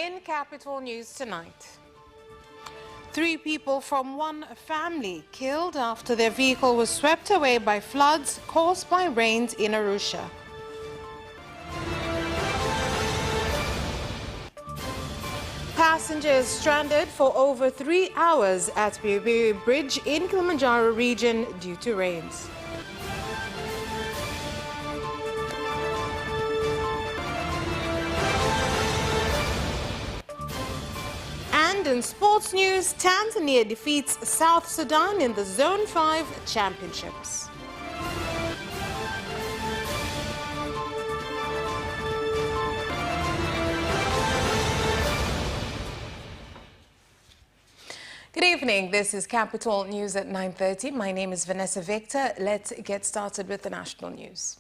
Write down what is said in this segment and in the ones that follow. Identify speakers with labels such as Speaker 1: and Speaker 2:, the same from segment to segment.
Speaker 1: In Capital News tonight, 3 people from one family killed after their vehicle was swept away by floods caused by rains in Arusha. Passengers stranded for over 3 hours at Biribiri Bridge in Kilimanjaro region due to rains. And in sports news, Tanzania defeats South Sudan in the Zone 5 Championships. Good evening. This is Capital News at 9:30. My name is Vanessa Victor. Let's get started with the national news.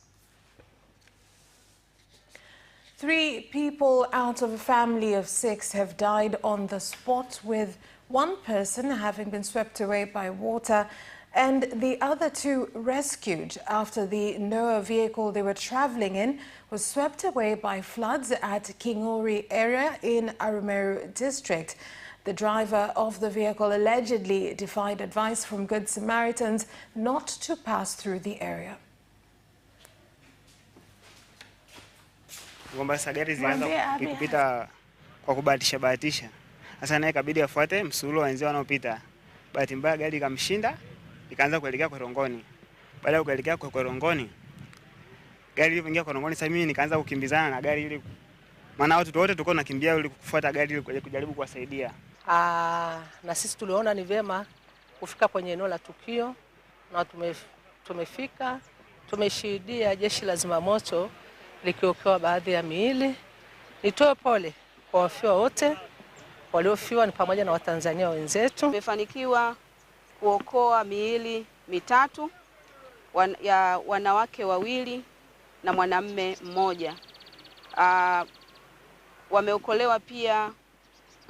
Speaker 1: 3 people out of a family of 6 have died on the spot, with one person having been swept away by water and the other 2 rescued after the Noah vehicle they were traveling in was swept away by floods at Kingori area in Arumeru district. The driver of the vehicle allegedly defied advice from Good Samaritans not to pass through the area.
Speaker 2: Kwamba gari zilianza kupita kwa kubahatisha. Sasa naye ikabidi afuate msululo wenzao wanaopita. Bahati mbaya gari ikamshinda, ikaanza kuelekea Korongoni. Baada ya kuelekea Korongoni, gari ilipoingia Korongoni, sasa mimi nikaanza kukimbizana na gari ile. Maana watu wote tulikuwa tunakimbia ili kufuata gari ile kujaribu kuwasaidia.
Speaker 3: Na sisi tuliona ni vyema kufika kwenye eneo la tukio, na tumefika, tumeshuhudia jeshi la zimamoto likiokoa baadhi ya miili. Nitoe pole kwa wafiwa wote, waliofiwa ni pamoja na Watanzania wenzetu.
Speaker 4: Tumefanikiwa kuokoa miili 3 ya wanawake 2 na mwanamume 1. Wameokolewa pia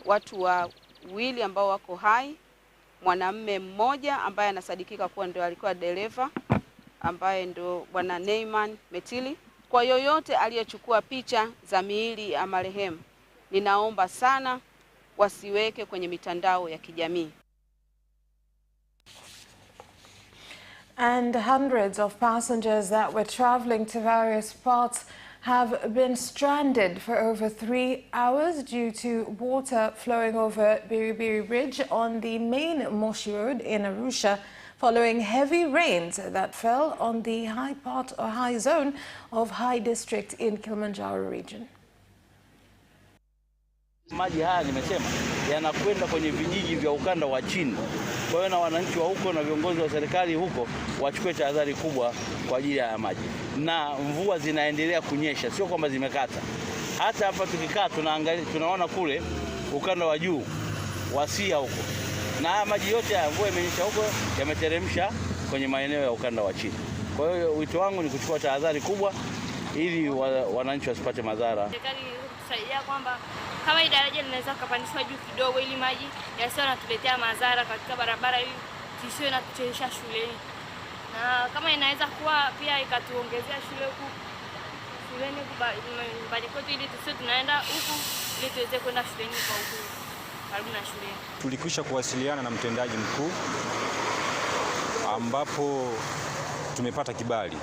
Speaker 4: watu 2 ambao wako hai, mwanamume 1 ambaye anasadikika kuwa ndio alikuwa dereva, ambaye ndio bwana Neyman Metili. Kwa yoyote aliyechukua picha za miili ya marehemu, ninaomba sana wasiweke kwenye mitandao ya kijamii.
Speaker 1: And hundreds of passengers that were traveling to various parts have been stranded for over 3 hours due to water flowing over Biribiri Bridge on the main Moshi Road in Arusha following heavy rains that fell on the high part or high zone of High District in Kilimanjaro region.
Speaker 5: Maji haya nimesema yanakwenda kwenye vijiji vya ukanda wa chini. Kwa hiyo na wananchi wa huko na viongozi wa serikali huko wachukue tahadhari kubwa kwa ajili ya maji. Na mvua zinaendelea kunyesha, sio kwamba zimekata. Hata hapa tukikaa tunaona kule ukanda wa juu wasia huko. Na maji yote ya mvua imenyesha huko yameteremsha kwenye maeneo ya ukanda wa chini. Kwa hiyo wito wangu ni kuchukua tahadhari kubwa ili wananchi wasipate madhara.
Speaker 6: Serikali kusaidia kwamba kama hii daraja linaweza kupandishwa juu kidogo ili maji yasiwe yanatuletea madhara katika barabara hii, tusiwe na kuchezesha shuleni. Na kama inaweza kuwa pia ikatuongezea shuleni nyumbani kwetu, ili tusiwe tunaenda huku ili tuweze kwenda shuleni kwa huku karibu na shuleni.
Speaker 7: Tulikwisha kuwasiliana na mtendaji mkuu ambapo tumepata kibali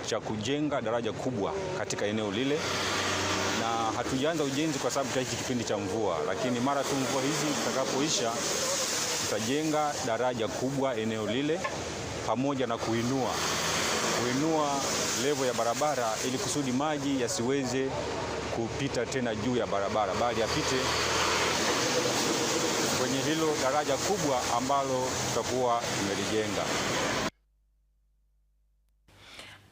Speaker 7: cha kujenga daraja kubwa katika eneo lile, na hatujaanza ujenzi kwa sababu hiki kipindi cha mvua, lakini mara tu mvua hizi zitakapoisha tutajenga daraja kubwa eneo lile pamoja na kuinua level ya barabara ili kusudi maji yasiweze kupita tena juu ya barabara, bali yapite kwenye hilo daraja kubwa ambalo tutakuwa tumelijenga.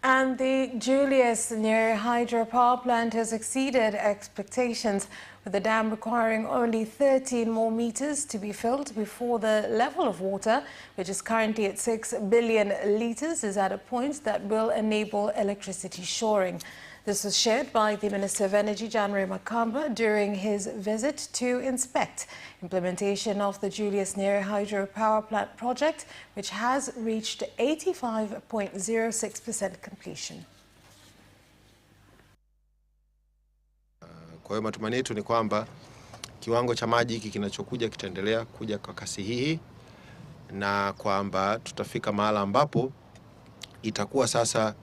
Speaker 1: And the Julius Nyerere hydropower plant has exceeded expectations, with the dam requiring only 13 more meters to be filled before the level of water, which is currently at 6 billion litres, is at a point that will enable electricity shoring. This was shared by the Minister of Energy, January Makamba, during his visit to inspect implementation of the Julius Nyerere hydropower plant project, which has reached 85.06% completion.
Speaker 8: Kwa hiyo matumaini yetu ni kwamba kiwango cha maji hiki kinachokuja kitaendelea kuja kwa kasi hii, na kwamba tutafika mahala ambapo itakuwa sasa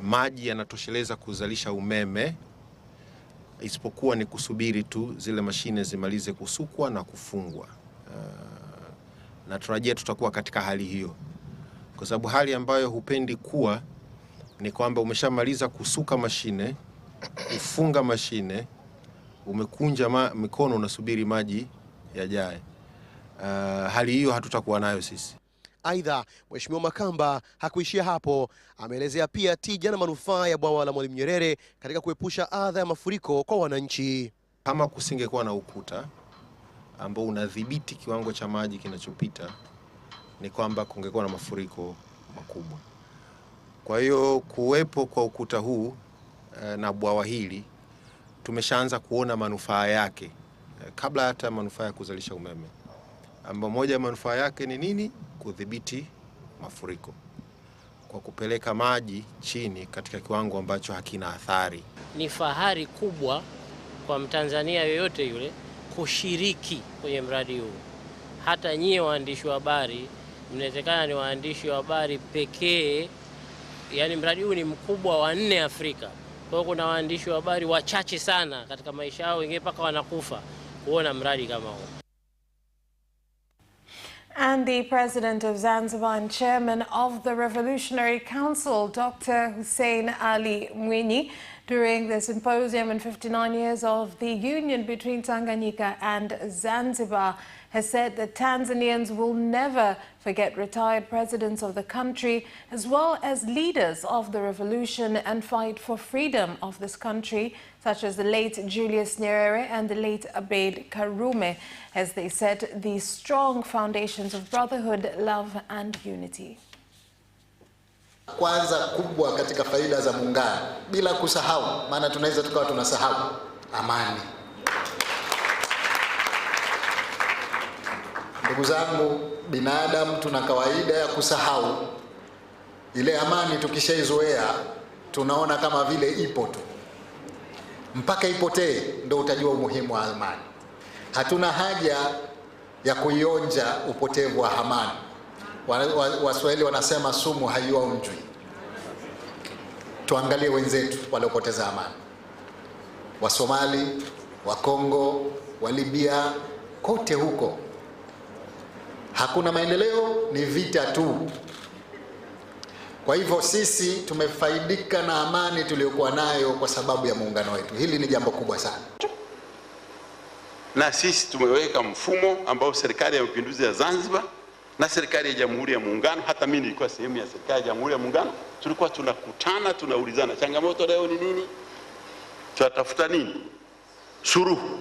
Speaker 8: maji yanatosheleza kuzalisha umeme, isipokuwa ni kusubiri tu zile mashine zimalize kusukwa na kufungwa. Na tunajua tutakuwa katika hali hiyo, kwa sababu hali ambayo hupendi kuwa ni kwamba umeshamaliza kusuka mashine, kufunga mashine, umekunja mikono unasubiri maji yajae. Hali hiyo hatutakuwa nayo sisi.
Speaker 9: Aidha, Mheshimiwa Makamba hakuishia hapo. Ameelezea pia tija na manufaa ya bwawa la Mwalimu Nyerere katika kuepusha adha ya mafuriko kwa wananchi.
Speaker 8: Kama kusingekuwa na ukuta ambao unadhibiti kiwango cha maji kinachopita, ni kwamba kungekuwa na mafuriko makubwa. Kwa hiyo kuwepo kwa ukuta huu na bwawa hili tumeshaanza kuona manufaa yake kabla hata manufaa ya kuzalisha umeme. Ambapo moja ya manufaa yake ni nini? Kudhibiti mafuriko kwa kupeleka maji chini katika kiwango ambacho hakina athari.
Speaker 10: Ni fahari kubwa kwa Mtanzania yoyote yule kushiriki kwenye mradi huu. Hata nyie waandishi wa habari, mnawezekana ni waandishi wa habari pekee, yani mradi huu ni mkubwa wa 4 Afrika. Kwa hiyo kuna waandishi wa habari wachache sana katika maisha yao, wengine mpaka wanakufa kuona mradi kama huu.
Speaker 1: And the President of Zanzibar and Chairman of the Revolutionary Council, Dr. Hussein Ali Mwinyi, during the symposium in 59 years of the union between Tanganyika and Zanzibar, has said that Tanzanians will never forget retired presidents of the country, as well as leaders of the revolution and fight for freedom of this country, such as the late Julius Nyerere and the late Abeid Karume, as they set the strong foundations of brotherhood, love and unity.
Speaker 11: Kwanza kubwa katika faida za muungano, bila kusahau, maana tunaweza tukawa tunasahau, amani. Ndugu zangu, binadamu tuna kawaida ya kusahau. Ile amani tukishaizoea tunaona kama vile ipo tu, mpaka ipotee ndio utajua umuhimu wa amani. Hatuna haja ya kuionja upotevu wa amani. Waswahili wanasema sumu haionjwi. Tuangalie wenzetu waliopoteza amani, wa Somali, wa Kongo, wa Libya, kote huko hakuna maendeleo, ni vita tu. Kwa hivyo sisi tumefaidika na amani tuliyokuwa nayo kwa sababu ya muungano wetu. Hili ni jambo kubwa sana.
Speaker 12: Na sisi tumeweka mfumo ambao serikali ya mapinduzi ya Zanzibar na serikali ya Jamhuri ya Muungano, hata mimi nilikuwa sehemu ya serikali ya Jamhuri ya Muungano, tulikuwa tunakutana, tunaulizana changamoto leo ni nini, tunatafuta nini, suluhu.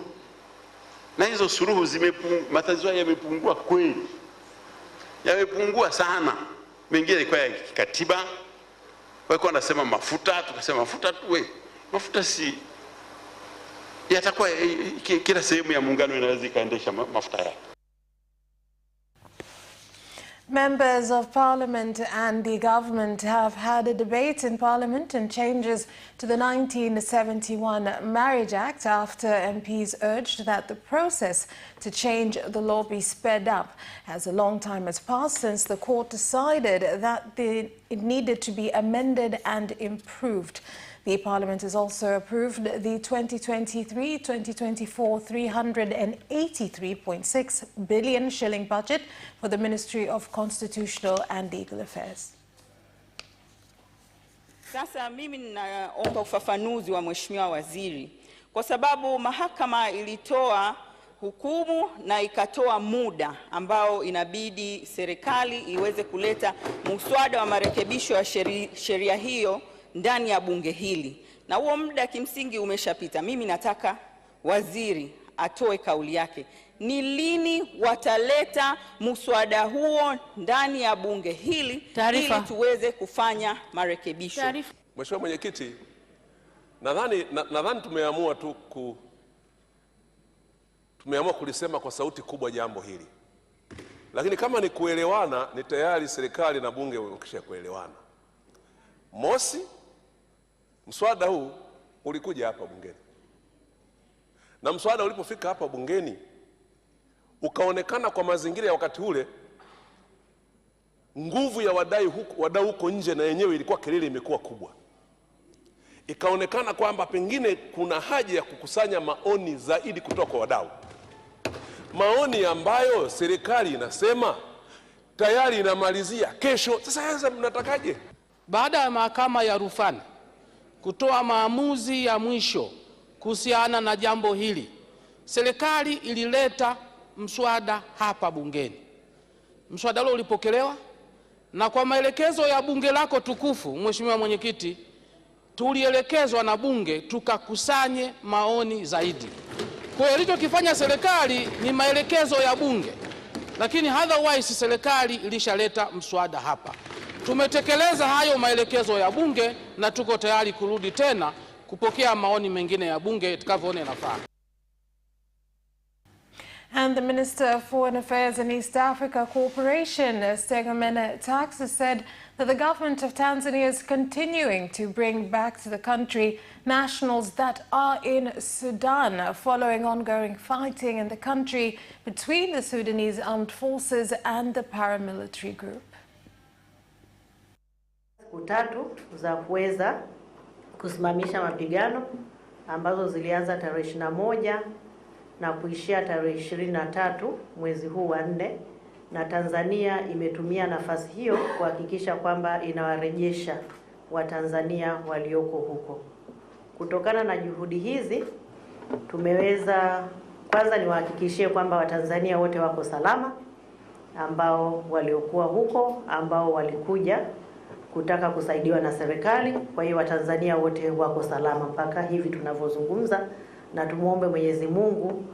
Speaker 12: Na hizo suluhu matatizo yamepungua kweli, yamepungua sana. Mengine ilikuwa ya kikatiba, walikuwa wanasema mafuta, tukasema mafuta tu, mafuta si yatakuwa kila sehemu ya muungano inaweza ikaendesha mafuta yake.
Speaker 1: Members of Parliament and the government have had a debate in Parliament on changes to the 1971 Marriage Act after MPs urged that the process to change the law be sped up, as a long time has passed since the court decided that it needed to be amended and improved. The Parliament has also approved the 2023-2024 383.6 billion shilling budget for the Ministry of Constitutional and Legal Affairs.
Speaker 13: Sasa mimi ninaomba ufafanuzi wa Mheshimiwa Waziri, kwa sababu mahakama ilitoa hukumu na ikatoa muda ambao inabidi serikali iweze kuleta muswada wa marekebisho ya sheria hiyo ndani ya bunge hili, na huo muda kimsingi umeshapita. Mimi nataka waziri atoe kauli yake, ni lini wataleta muswada huo ndani ya bunge hili ili tuweze kufanya marekebisho.
Speaker 14: Mheshimiwa Mwenyekiti, nadhani tumeamua kulisema kwa sauti kubwa jambo hili, lakini kama ni kuelewana, ni tayari serikali na bunge wamekwisha kuelewana. Mosi, mswada huu ulikuja hapa bungeni Na mswada ulipofika hapa bungeni ukaonekana kwa mazingira ya wakati ule, nguvu ya wadau huko nje na yenyewe ilikuwa kelele imekuwa kubwa. Ikaonekana kwamba pengine kuna haja ya kukusanya maoni zaidi kutoka kwa wadau. Maoni ambayo serikali inasema tayari inamalizia kesho. Sasa mnatakaje?
Speaker 15: Baada ya mahakama ya rufani kutoa maamuzi ya mwisho kuhusiana na jambo hili, serikali ilileta mswada hapa bungeni. Mswada ule ulipokelewa na kwa maelekezo ya bunge lako tukufu, Mheshimiwa Mwenyekiti, tulielekezwa na bunge tukakusanye maoni zaidi. Kwa hiyo ilichokifanya serikali ni maelekezo ya bunge, lakini otherwise serikali ilishaleta mswada hapa. Tumetekeleza hayo maelekezo ya bunge na tuko tayari kurudi tena kupokea maoni mengine ya bunge itakavyoona inafaa.
Speaker 1: And the Minister of Foreign Affairs and East Africa Cooperation, Stegamena Tax, has said that the government of Tanzania is continuing to bring back to the country nationals that are in Sudan following ongoing fighting in the country between the Sudanese armed forces and the paramilitary group.
Speaker 16: Siku tatu za kuweza kusimamisha mapigano ambazo zilianza tarehe 21 na kuishia tarehe 23 mwezi huu wa 4, na Tanzania imetumia nafasi hiyo kuhakikisha kwamba inawarejesha Watanzania walioko huko. Kutokana na juhudi hizi tumeweza, kwanza niwahakikishie kwamba Watanzania wote wako salama, ambao waliokuwa huko, ambao walikuja kutaka kusaidiwa na serikali. Kwa hiyo Watanzania wote wako salama mpaka hivi tunavyozungumza, na tumuombe Mwenyezi Mungu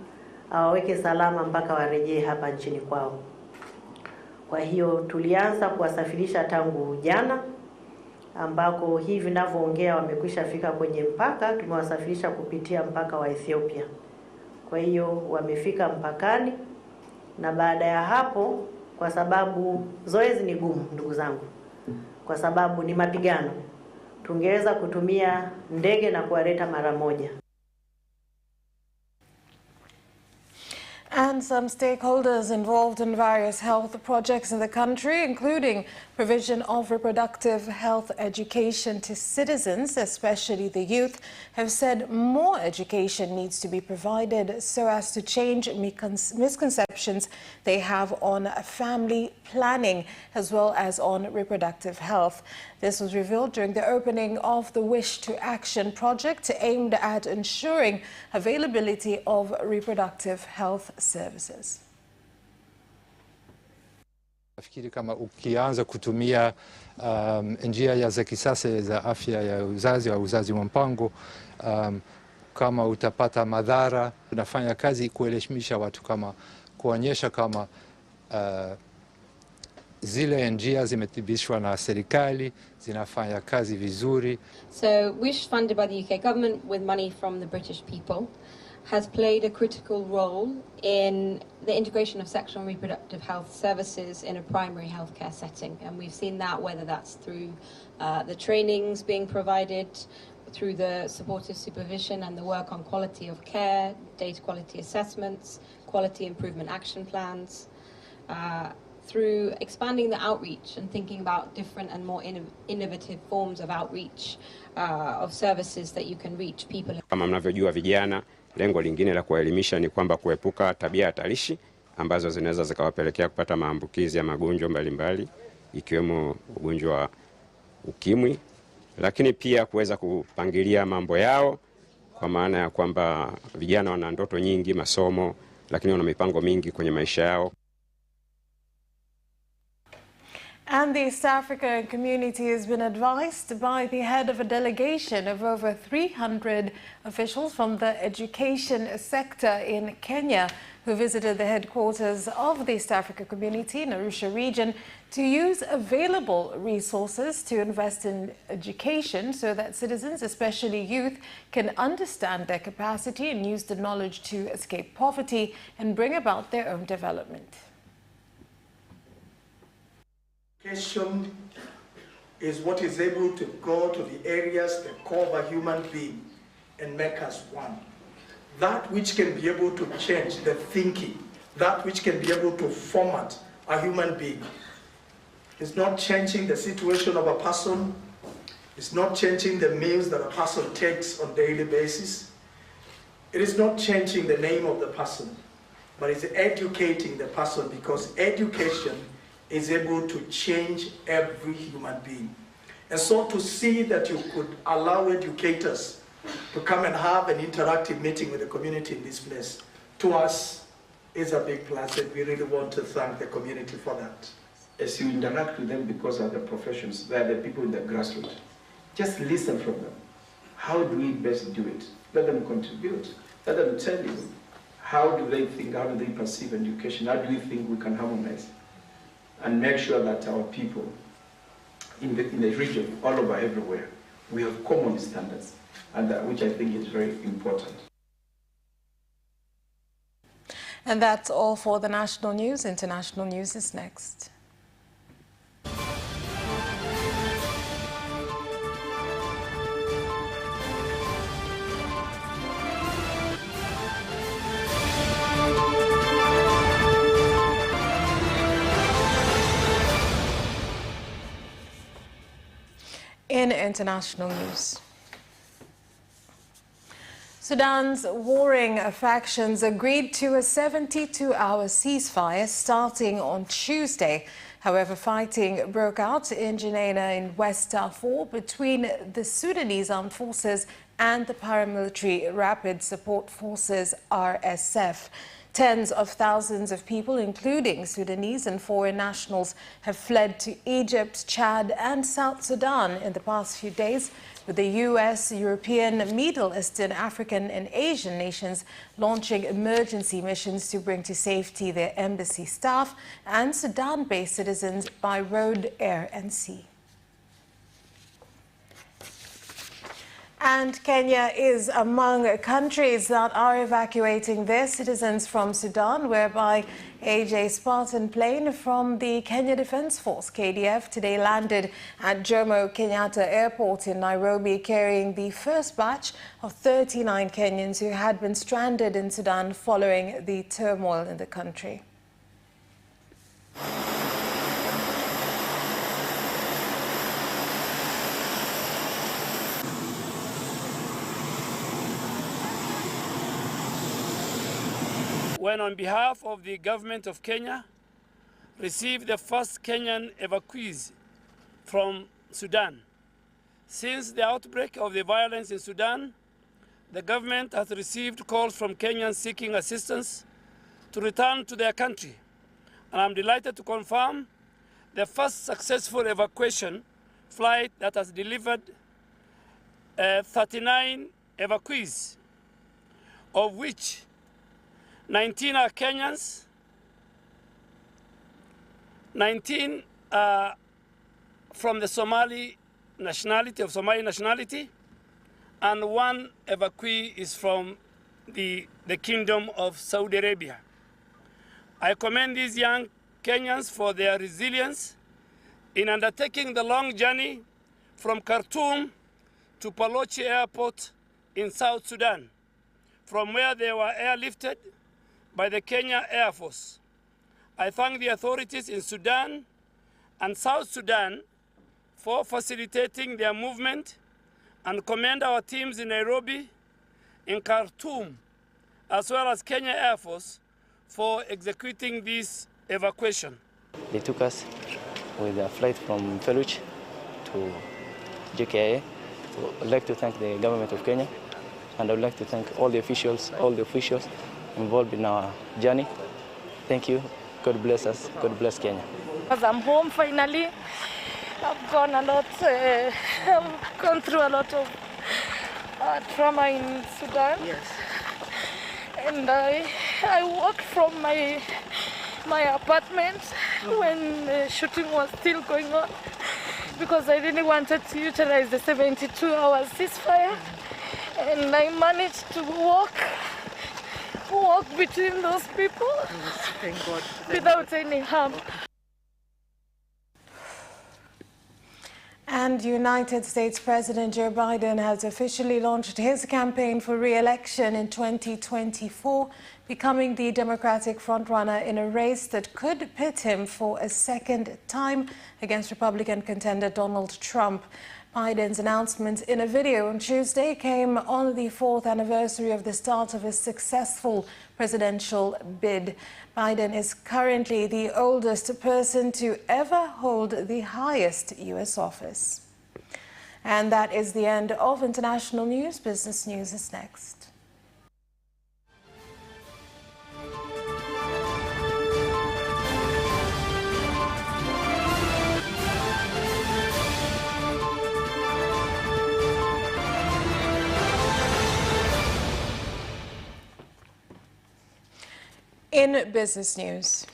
Speaker 16: awaweke salama mpaka warejee hapa nchini kwao. Kwa hiyo tulianza kuwasafirisha tangu jana, ambako hivi ninavyoongea wamekwisha fika kwenye mpaka. Tumewasafirisha kupitia mpaka wa Ethiopia. Kwa hiyo wamefika mpakani, na baada ya hapo, kwa sababu zoezi ni gumu ndugu zangu, kwa sababu ni mapigano, tungeweza kutumia ndege na kuwaleta mara moja.
Speaker 1: And some stakeholders involved in various health projects in the country, including provision of reproductive health education to citizens, especially the youth, have said more education needs to be provided so as to change misconceptions they have on family planning as well as on reproductive health. This was revealed during the opening of the Wish to Action project aimed at ensuring availability of reproductive health services.
Speaker 17: Nafikiri kama ukianza kutumia njia za kisasa za afya ya uzazi au uzazi wa mpango, kama utapata madhara, tunafanya kazi kuelimisha watu, kama kuonyesha kama zile njia zimethibitishwa na serikali zinafanya kazi vizuri.
Speaker 18: So Wish, funded by the UK government with money from the British people, has played a critical role in the integration of sexual and reproductive health services in a primary healthcare setting. And we've seen that, whether that's through the trainings being provided, through the supportive supervision and the work on quality of care, data quality assessments, quality improvement action plans, through expanding the outreach and thinking about different and more innovative forms of outreach of services that you can reach people.
Speaker 19: Kama mnavyojua vijana, lengo lingine la kuelimisha ni kwamba kuepuka tabia hatarishi ambazo zinaweza zikawapelekea kupata maambukizi ya magonjwa mbalimbali ikiwemo ugonjwa wa ukimwi, lakini pia kuweza kupangilia mambo yao, kwa maana ya kwamba vijana wana ndoto nyingi, masomo, lakini wana mipango mingi kwenye maisha yao.
Speaker 1: And the East African community has been advised by the head of a delegation of over 300 officials from the education sector in Kenya who visited the headquarters of the East Africa community in Arusha region to use available resources to invest in education so that citizens, especially youth, can understand their capacity and use the knowledge to escape poverty and bring about their own development.
Speaker 20: Education is what is able to go to the areas that cover human being and make us one. that which can be able to change the thinking, that which can be able to format a human being. It's not changing the situation of a person. It's not changing the meals that a person takes on a daily basis. It is not changing the name of the person, but it's educating the person, because education is able to change every human being. And so to see that you could allow educators to come and have an interactive meeting with the community in this place, to us is a big plus, and we really want to thank the community for that.
Speaker 21: As you interact with them, because of the professions, they are the people in the grassroots. Just listen from them. How do we best do it? Let them contribute. Let them tell you, how do they think, how do they perceive education? How do we think we can harmonize? And make sure that our people in the region, all over, everywhere, we have common standards, and that, which I think is very important.
Speaker 1: And that's all for the national news. International news is next. In international news, Sudan's warring factions agreed to a 72-hour ceasefire starting on Tuesday. However, fighting broke out in Jenaina in West Darfur between the Sudanese Armed Forces and the paramilitary Rapid Support Forces, RSF. Tens of thousands of people, including Sudanese and foreign nationals, have fled to Egypt, Chad and South Sudan in the past few days, with the US, European, Middle Eastern, African and Asian nations launching emergency missions to bring to safety their embassy staff and Sudan-based citizens by road, air and sea. And Kenya is among countries that are evacuating their citizens from Sudan, whereby a Spartan plane from the Kenya Defence Force, KDF, today landed at Jomo Kenyatta Airport in Nairobi, carrying the first batch of 39 Kenyans who had been stranded in Sudan following the turmoil in the country.
Speaker 22: When on behalf of the government of Kenya, received the first Kenyan evacuees from Sudan. Since the outbreak of the violence in Sudan, the government has received calls from Kenyans seeking assistance to return to their country. And I'm delighted to confirm the first successful evacuation flight that has delivered 39 evacuees, of which 19 are Kenyans, 19 are from the Somali nationality, and one evacuee is from the Kingdom of Saudi Arabia. I commend these young Kenyans for their resilience in undertaking the long journey from Khartoum to Palochi Airport in South Sudan, from where they were airlifted by the Kenya Air Force. I thank the authorities in Sudan and South Sudan for facilitating their movement and commend our teams in Nairobi, in Khartoum, as well as Kenya Air Force for executing this evacuation.
Speaker 23: They took us with a flight from Feluch to JKIA. So I'd like to thank the government of Kenya, and I would like to thank all the officials involved in our journey. Thank you. God bless us. God bless Kenya.
Speaker 24: Because I'm home finally. I've gone through a lot of trauma in Sudan. Yes. And I walked from my apartment when the shooting was still going on, because I really wanted to utilize the 72-hour ceasefire, and I managed to walk between those people. Thank God. Without any harm.
Speaker 1: And United States President Joe Biden has officially launched his campaign for re-election in 2024, becoming the Democratic frontrunner in a race that could pit him for a second time against Republican contender Donald Trump. Biden's announcement in a video on Tuesday came on the 4th anniversary of the start of his successful presidential bid. Biden is currently the oldest person to ever hold the highest U.S. office. And that is the end of international news. Business News is next. In business news,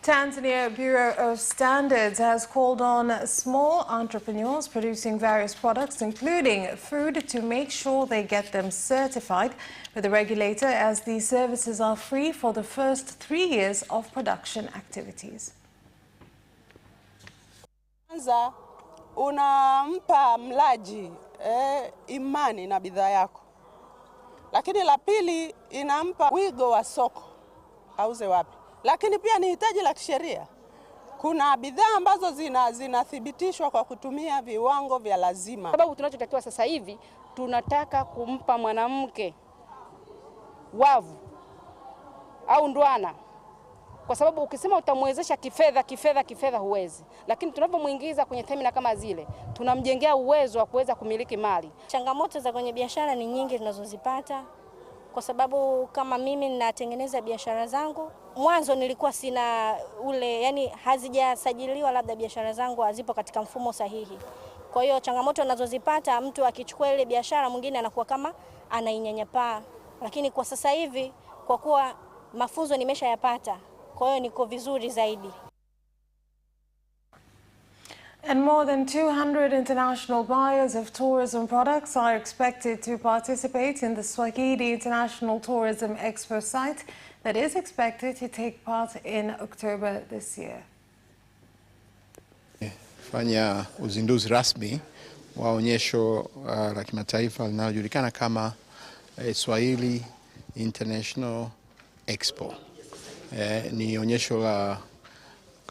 Speaker 1: Tanzania Bureau of Standards has called on small entrepreneurs producing various products, including food, to make sure they get them certified with the regulator, as these services are free for the first 3 years of production activities.
Speaker 2: Kwanza unampa mlaji imani na bidhaa yako. Lakini la pili inampa wigo wa soko auze wapi. Lakini pia ni hitaji la kisheria. Kuna bidhaa ambazo zinathibitishwa kwa kutumia viwango vya lazima.
Speaker 3: Sababu tunachotakiwa sasa hivi, tunataka kumpa mwanamke wavu au ndwana. Kwa sababu ukisema utamwezesha kifedha huwezi. Lakini tunapomuingiza kwenye semina kama zile, tunamjengea uwezo wa kuweza kumiliki mali.
Speaker 4: Changamoto za kwenye biashara ni nyingi tunazozipata, kwa sababu kama mimi ninatengeneza biashara zangu, mwanzo nilikuwa sina yani hazijasajiliwa, labda biashara zangu hazipo katika mfumo sahihi. Kwa hiyo changamoto ninazozipata, mtu akichukua ile biashara mwingine anakuwa kama anainyanyapaa. Lakini kwa sasa hivi, kwa kuwa mafunzo nimeshayapata, kwa hiyo niko vizuri zaidi.
Speaker 1: And more than 200 international buyers of tourism products are expected to participate in the Swahili International Tourism Expo site that is expected to take part in October this year.
Speaker 5: Fanya uzinduzi rasmi wa onyesho la kimataifa linalojulikana kama Swahili International Expo. Ni onyesho la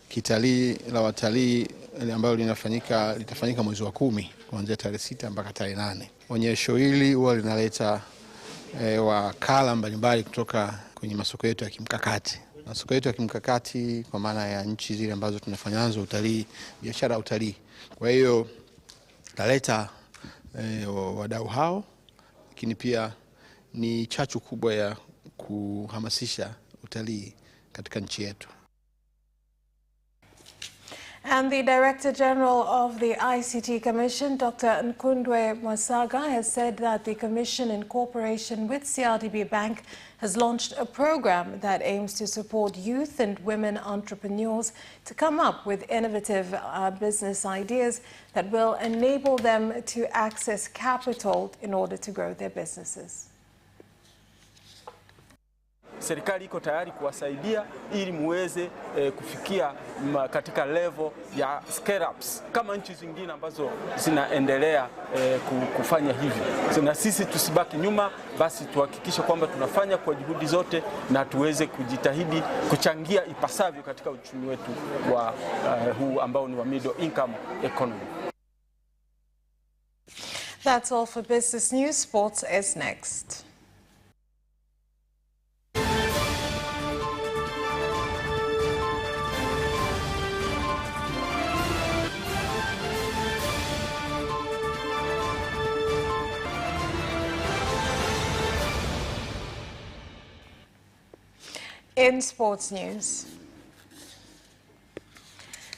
Speaker 5: kitalii la watalii ambalo litafanyika mwezi wa 10 kuanzia tarehe 6 mpaka tarehe 8. Onyesho hili huwa linaleta wakala mbalimbali kutoka kwenye masoko yetu ya kimkakati. Masoko yetu ya kimkakati kwa maana ya nchi zile ambazo tunafanya nazo utalii, biashara ya utalii. Kwa hiyo taleta wadau hao, lakini pia ni chachu kubwa ya kuhamasisha utalii katika nchi yetu.
Speaker 1: And the Director General of the ICT Commission, Dr. Nkundwe Mwasaga, has said that the Commission, in cooperation with CRDB Bank, has launched a program that aims to support youth and women entrepreneurs to come up with innovative business ideas that will enable them to access capital in order to grow their businesses.
Speaker 25: Serikali iko tayari kuwasaidia ili muweze kufikia katika level ya scale ups kama nchi zingine ambazo zinaendelea kufanya hivi. Na sisi tusibaki nyuma, basi tuhakikishe kwamba tunafanya kwa juhudi zote na tuweze kujitahidi kuchangia ipasavyo katika uchumi wetu wa huu ambao ni wa middle income economy.
Speaker 1: That's all for Business News. Sports is next. In sports news,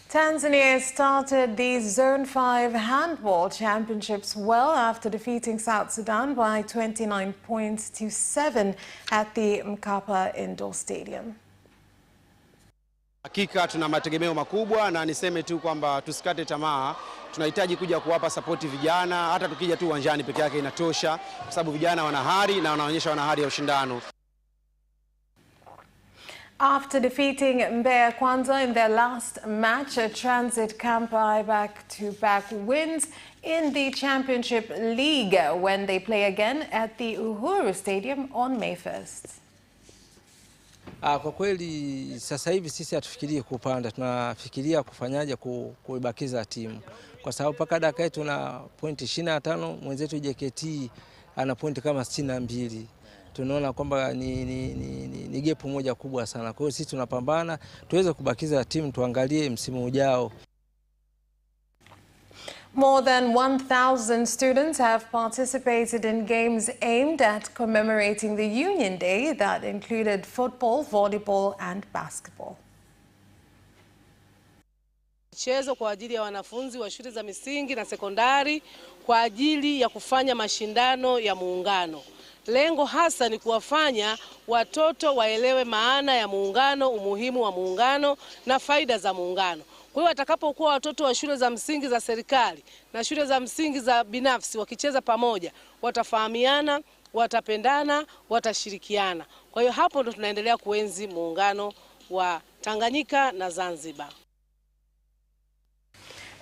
Speaker 1: Tanzania started the Zone 5 Handball Championships well after defeating South Sudan by 29 points to 7 at the Mkapa Indoor Stadium.
Speaker 26: Hakika tuna mategemeo makubwa na niseme tu kwamba tusikate tamaa. Tunahitaji kuja kuwapa support vijana, hata tukija tu uwanjani peke yake inatosha, kwa sababu vijana wana hari na wanaonyesha wana hari ya ushindano.
Speaker 1: After defeating Mbeya Kwanza in their last match, Transit Kampai back-to-back wins in the Championship League when they play again at the Uhuru Stadium on May 1st.
Speaker 6: Kwa kweli sasa hivi sisi hatufikirii kupanda, tunafikiria kufanyaje kuibakiza timu. Kwa sababu mpaka dakika tuna pointi 25, mwenzetu JKT ana pointi kama 62. Tunaona kwamba ni gap moja kubwa sana. Kwa hiyo sisi tunapambana tuweze kubakiza timu, tuangalie msimu ujao.
Speaker 1: More than 1,000 students have participated in games aimed at commemorating the Union Day that included football, volleyball and basketball.
Speaker 7: Michezo kwa ajili ya wanafunzi wa shule za misingi na sekondari kwa ajili ya kufanya mashindano ya muungano. Lengo hasa ni kuwafanya watoto waelewe maana ya muungano, umuhimu wa muungano na faida za muungano. Kwa hiyo watakapokuwa watoto wa shule za msingi za serikali na shule za msingi za binafsi wakicheza pamoja, watafahamiana, watapendana, watashirikiana. Kwa hiyo hapo ndo tunaendelea kuenzi muungano wa Tanganyika na Zanzibar.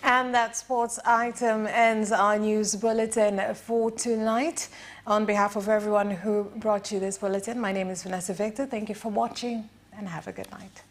Speaker 1: And that sports item ends our news bulletin for tonight. On behalf of everyone who brought you this bulletin, my name is Vanessa Victor. Thank you for watching and have a good night.